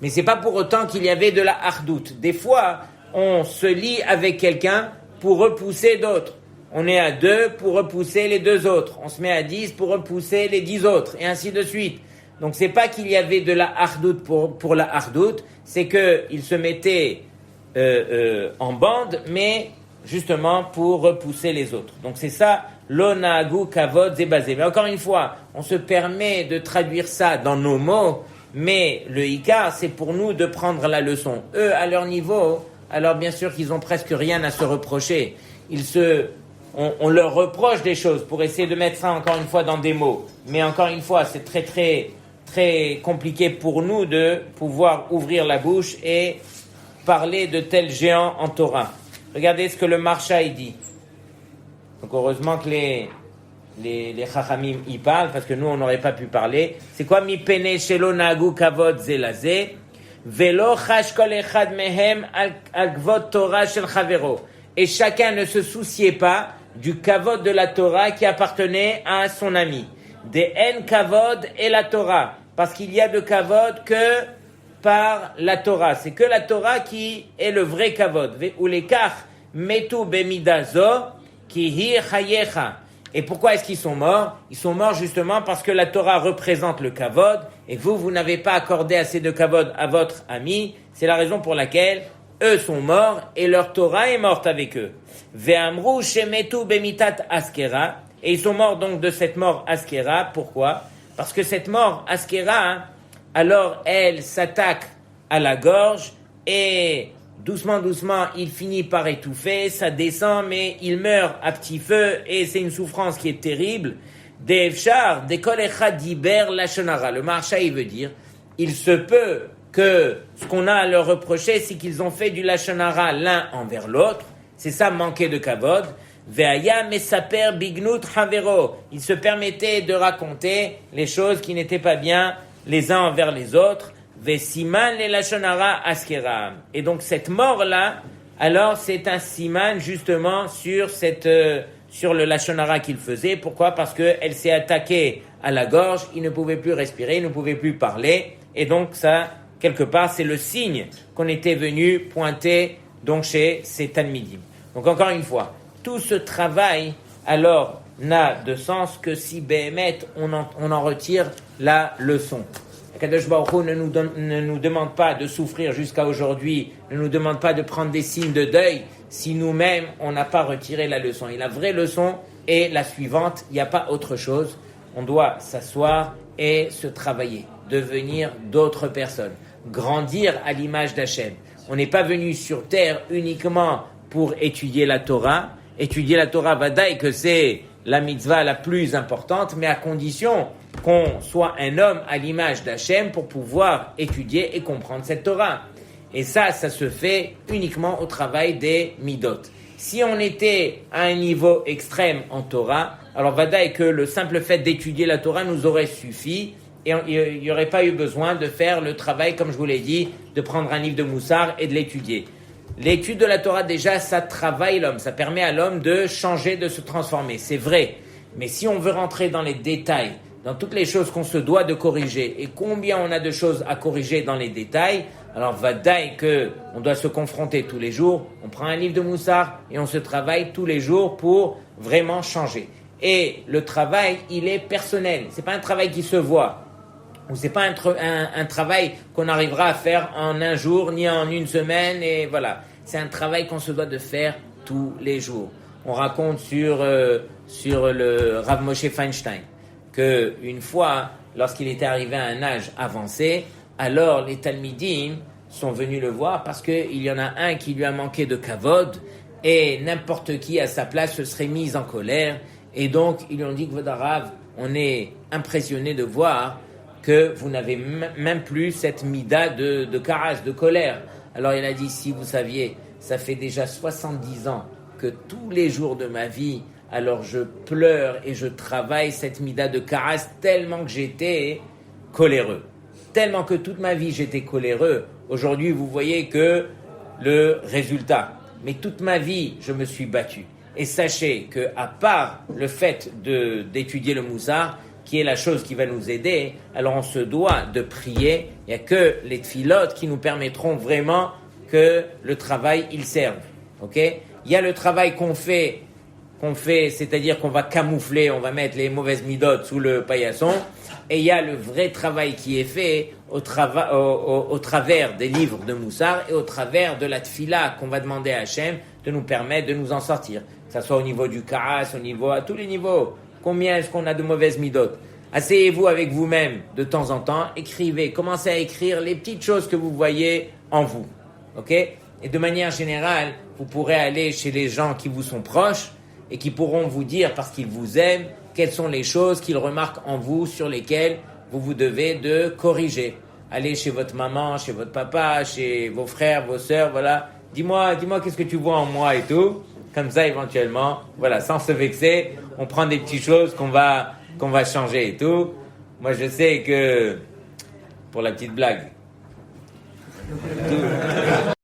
Mais c'est pas pour autant qu'il y avait de la hardout. Des fois, on se lie avec quelqu'un pour repousser d'autres. On est à deux pour repousser les deux autres. On se met à 10 pour repousser les 10 autres, et ainsi de suite. Donc c'est pas qu'il y avait de la hardout pour la hardout, c'est qu'ils se mettaient en bande, mais justement pour repousser les autres. Donc c'est ça, l'onagu kavod zebazé. Mais encore une fois, on se permet de traduire ça dans nos mots, mais le ikar, c'est pour nous de prendre la leçon. Eux, à leur niveau, alors bien sûr qu'ils ont presque rien à se reprocher. On leur reproche des choses pour essayer de mettre ça encore une fois dans des mots. Mais encore une fois, c'est très très très compliqué pour nous de pouvoir ouvrir la bouche et parler de tels géants en Torah. Regardez ce que le Marsha il dit. Donc heureusement que les Chachamim y parlent, parce que nous on n'aurait pas pu parler. C'est quoi mi pene shelo nagu kavod zelazé velo chash kol echad mehem al kvod Torah shel chavero. Et chacun ne se souciait pas du kavod de la Torah qui appartenait à son ami. Des en kavod et la Torah, parce qu'il y a de kavod que par la Torah. C'est que la Torah qui est le vrai kavod. Ou les kach metu bemidazo ki hi chayecha. Et pourquoi est-ce qu'ils sont morts? Ils sont morts justement parce que la Torah représente le kavod et vous n'avez pas accordé assez de kavod à votre ami. C'est la raison pour laquelle eux sont morts et leur Torah est morte avec eux. Ve'amru shemetu bemitat askera. Et ils sont morts donc de cette mort askera. Pourquoi? Parce que cette mort askera, alors elle s'attaque à la gorge et doucement, il finit par étouffer, ça descend, mais il meurt à petit feu et c'est une souffrance qui est terrible. De'efshar, dekol echad diber lashonara. Le Marsha, il veut dire, il se peut que ce qu'on a à leur reprocher, c'est qu'ils ont fait du lashonara l'un envers l'autre. C'est ça, manquer de kavod. Ve'aya mesaper bignut havero. Ils se permettaient de raconter les choses qui n'étaient pas bien les uns envers les autres. Ve'siman le lashonara askera. Et donc cette mort-là, alors c'est un siman justement sur le lashonara qu'il faisait. Pourquoi? Parce que elle s'est attaquée à la gorge, il ne pouvait plus respirer, il ne pouvait plus parler. Et donc ça, quelque part, c'est le signe qu'on était venu pointer donc chez ces Talmidim. Donc encore une fois, tout ce travail alors n'a de sens que si Béhémet on en retire la leçon. Kadosh Baruch Hu ne nous demande pas de souffrir jusqu'à aujourd'hui, ne nous demande pas de prendre des signes de deuil si nous-mêmes on n'a pas retiré la leçon. Et la vraie leçon est la suivante, il n'y a pas autre chose. On doit s'asseoir et se travailler, devenir d'autres personnes, grandir à l'image d'Hachem. On n'est pas venu sur terre uniquement pour étudier la Torah. Étudier la Torah, vadaï, que c'est la mitzvah la plus importante, mais à condition qu'on soit un homme à l'image d'Hachem pour pouvoir étudier et comprendre cette Torah. Et ça se fait uniquement au travail des midot. Si on était à un niveau extrême en Torah, alors vadaï que le simple fait d'étudier la Torah nous aurait suffi et il n'y aurait pas eu besoin de faire le travail, comme je vous l'ai dit, de prendre un livre de Moussar et de l'étudier. L'étude de la Torah, déjà, ça travaille l'homme, ça permet à l'homme de changer, de se transformer. C'est vrai. Mais si on veut rentrer dans les détails, dans toutes les choses qu'on se doit de corriger, et combien on a de choses à corriger dans les détails, alors vadaï que on doit se confronter tous les jours, on prend un livre de Moussar et on se travaille tous les jours pour vraiment changer. Et le travail, il est personnel. C'est pas un travail qui se voit. Ou c'est pas un travail qu'on arrivera à faire en un jour, ni en une semaine, et voilà. C'est un travail qu'on se doit de faire tous les jours. On raconte sur le Rav Moshe Feinstein que une fois, lorsqu'il était arrivé à un âge avancé, alors les Talmidim sont venus le voir parce qu'il y en a un qui lui a manqué de kavod et n'importe qui à sa place se serait mis en colère. Et donc, ils lui ont dit que Rav, on est impressionné de voir que vous n'avez même plus cette mida de karas, de colère. Alors il a dit, si vous saviez, ça fait déjà 70 ans que tous les jours de ma vie, alors je pleure et je travaille cette mida de karas tellement que j'étais coléreux. Tellement que toute ma vie j'étais coléreux. Aujourd'hui vous voyez que le résultat. Mais toute ma vie je me suis battu. Et sachez que à part le fait d'étudier le moussar, qui est la chose qui va nous aider, alors on se doit de prier. Il n'y a que les tfilotes qui nous permettront vraiment que le travail, il serve. Ok ? Il y a le travail qu'on fait, c'est-à-dire qu'on va camoufler, on va mettre les mauvaises midotes sous le paillasson. Et il y a le vrai travail qui est fait au travers des livres de moussar et au travers de la tfila qu'on va demander à Hachem de nous permettre de nous en sortir. Que ce soit au niveau du karas, à tous les niveaux. Combien est-ce qu'on a de mauvaises midotes? Asseyez-vous avec vous-même de temps en temps, écrivez, commencez à écrire les petites choses que vous voyez en vous. Ok? Et de manière générale, vous pourrez aller chez les gens qui vous sont proches et qui pourront vous dire, parce qu'ils vous aiment, quelles sont les choses qu'ils remarquent en vous sur lesquelles vous devez de corriger. Allez chez votre maman, chez votre papa, chez vos frères, vos sœurs, voilà. Dis-moi qu'est-ce que tu vois en moi et tout. Comme ça, éventuellement, voilà, sans se vexer, on prend des petites choses qu'on va changer et tout. Moi, je sais que, pour la petite blague, tout,